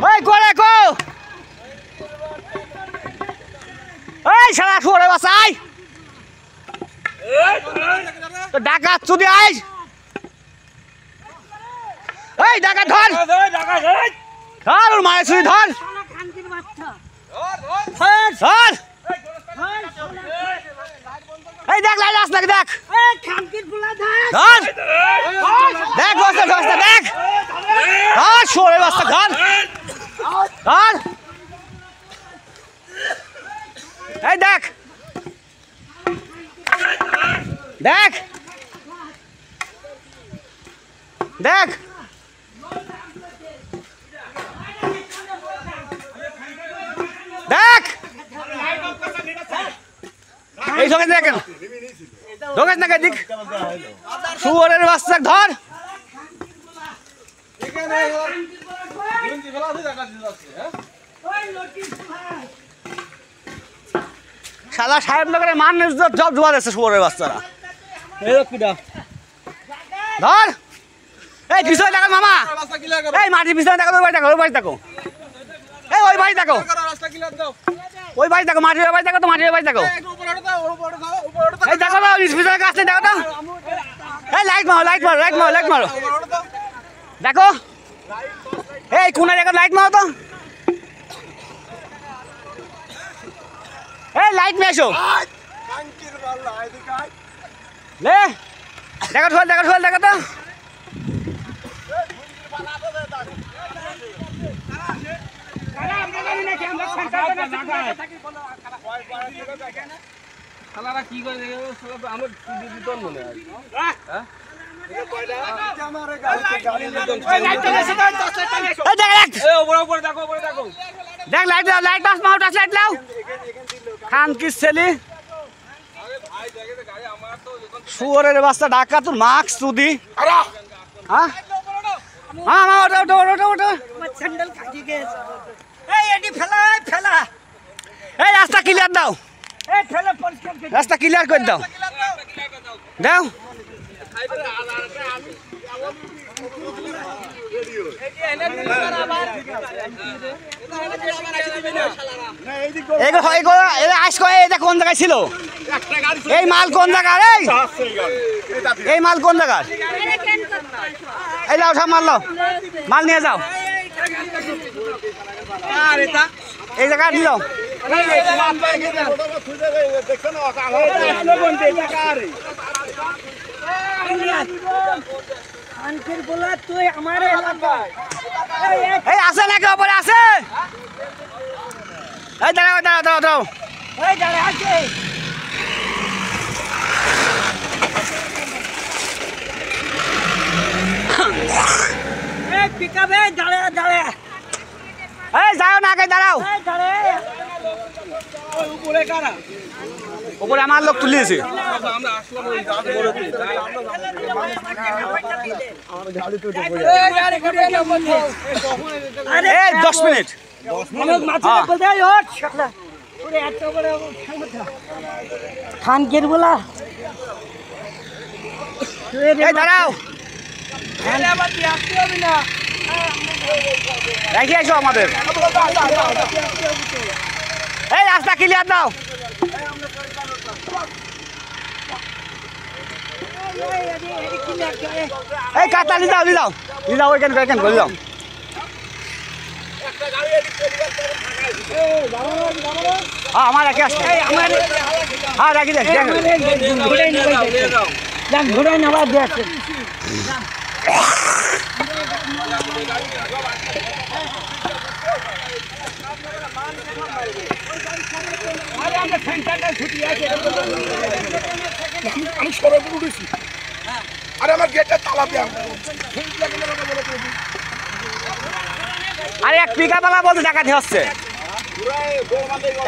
ওই করে কো এই শালা শুয়োরে বাচ্চা আই তো ডাকাত চুদি আই এই ডাকাত ধর ধর ওর মায়ের চুদি ধর ধর এই দেখ লাইট আস দেখ দেখ ধর দেখ বস্তা বস্তা দেখ ধর শুয়োরে বাচ্চা ধর ধর এই দেখ দেখ দেখ দেখ এই সঙ্গে দেখেন ঢোকাস না দিক শুয়োরের বাচ্চা ধর শালা সাহেবনগরের মান জব জোয়া দিচ্ছে শুয়োরের বাচ্চারা ধর এই পিছনে দেখো মামা এই মাটির পিছনে দেখো ওই বাড়ি দেখো ওই বাড়ি দেখো এই ওই বাড়ি দেখো ওই বাড়ি দেখো মাটির বাড়ি দেখো তো মাটির বাড়ি দেখো এই দেখো না পিছনে গাছ নেই দেখো তো এই লাইট মারো লাইট মারো লাইট মারো লাইট মারো দেখো এই কোনায় দেখো লাইট মারো তো এই লাইট নিয়ে এসো লে দেখো ঢোল দেখো ঢোল দেখো তো কি করে আমার মনে হয় দেখ লাইট দাও লাইট বাস মাও টাচ লাইট লাও খান কি ছেলে শুয়োরের বাচ্চা ঢাকা তোর মাস্ক চুদি হ্যাঁ হ্যাঁ মা ওটা ওটা ওটা ওটা এই রাস্তা ক্লিয়ার দাও রাস্তা ক্লিয়ার করে দাও দাও কোন জায়গায় ছিল এই মাল কোন জায়গার এই মাল কোন জায়গার এই লাও সব মাল লাও মাল নিয়ে যাও এই জায়গা নিয়ে যাও এই আছে নাকি ওপরে আছে এই দাঁড়াও দাঁড়াও দাঁড়াও দাঁড়াও এই দাঁড়া আছে এই পিকআপ এই দাঁড়া দাঁড়া এই যাও না আগে দাঁড়াও উপরে কারা উপরে আমার লোক তুলিয়েছে এই 10 মিনিট খানকের বলা দাঁড়াও রেখে আসো আমাদের এই রাস্তা ক্লিয়ার দাও এই কাটা নিয়ে যাও ওইখানে করে যাও হ্যাঁ আমার রেখে আসছে হ্যাঁ রাখি দেখ ঘুরে নেওয়া দেখছে আমি সড়কে উঠেছি আরে আমার গেটটা তালা দেওয়া আরে এক পিকাবেলা বলতে ডাকাতি হচ্ছে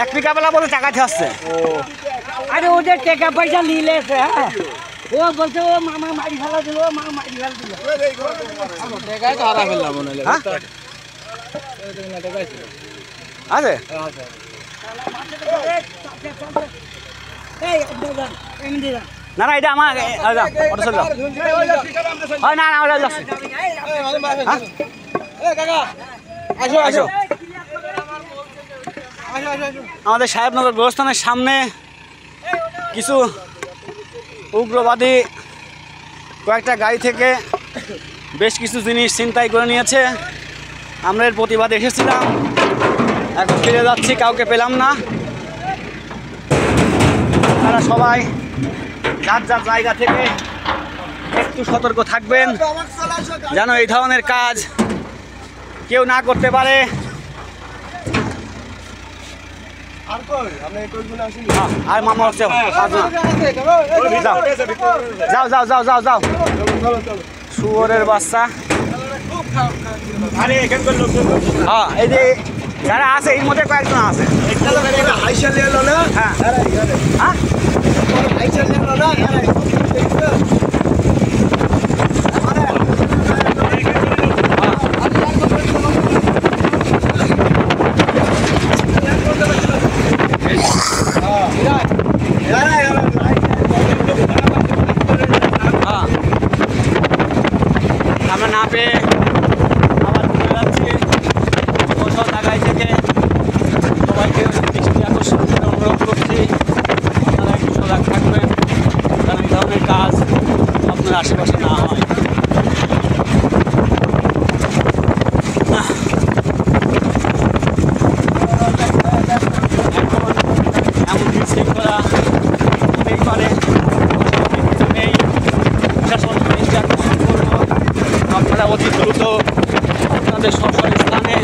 এক পিকাবেলা বলতে ডাকাতি হচ্ছে আরে ওদের টাকা পয়সা নিলেছে হ্যাঁ ও বলছে ও মামা মারি ফেলা দিল মামা মারি ফেলা দিল টাকাই তো হারা ফেললাম মনে হলো আছে না না এটা আমার অটো চল না না ওটা যাচ্ছে আসো। আমাদের সাহেবনগর গোরস্থানের সামনে কিছু উগ্রবাদী কয়েকটা গাড়ি থেকে বেশ কিছু জিনিস ছিনতাই করে নিয়েছে। আমরা এর প্রতিবাদে এসেছিলাম, এখন ফিরে যাচ্ছি, কাউকে পেলাম না। তারা সবাই যার যার জায়গা থেকে একটু সতর্ক থাকবেন, যেন এই ধরনের কাজ কেউ না করতে পারে। আর মামা হচ্ছে যাও যাও যাও যাও যাও শুয়োরের বাচ্চা। হ্যাঁ, এই যে যারা আছে এর মধ্যে কয়েকজন আছে। হ্যাঁ হ্যাঁ আমরা না পেয়ে আবার ঘুরে যাচ্ছি ওসব জায়গায় থেকে। সবাইকে দৃষ্টি আকর্ষণ করে অনুরোধ করছি, আপনারা একটু সজাগ থাকবেন, যেন এই ধরনের কাজ আপনার আশেপাশে না হয়। এমন বিশৃঙ্খলা হতেই পারে, নেই। প্রশাসন দৃষ্টি আকর্ষণ করবো, আপনারা অতি দ্রুত আপনাদের সরকারি স্থানে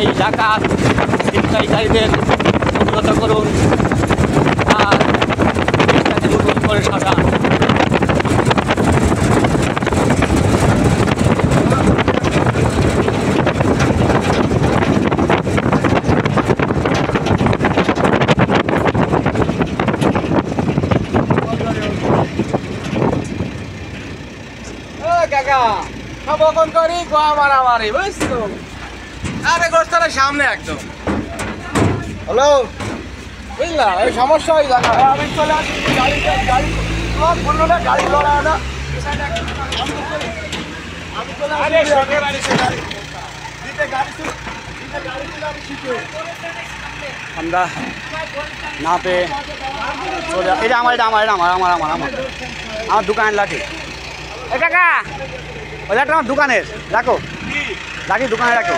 এই ডাকাত ছিনতাইকারীদের প্রতিহত করুন আর দেশটাকে নতুন করে সাজান। কাকা সবকন করি গোয়া মারামারি বুঝছো? আরে গোস্তারের সামনে একদম। হ্যালো, বুঝলা এই সমস্যা হয়ে যাবে। আমি চলে আসি, গাড়ি বললো না গাড়ি লড়া না। আমি চলে আমরা না পেয়ে চলে, এটা আমার আমার দোকানের লাঠি। এ কাকা, ওই লাঠি আমার দোকানের, রাখো লাঠি দোকানে রাখো।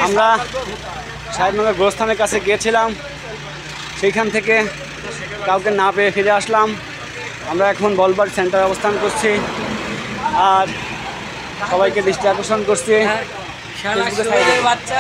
আমরা সাহেবনগর গোরস্থানের কাছে গিয়েছিলাম, সেইখান থেকে কাউকে না পেয়ে ফিরে আসলাম। আমরা এখন বলবাড় সেন্টারে অবস্থান করছি আর সবাইকে দৃষ্টি আকর্ষণ করছি। বাচ্চা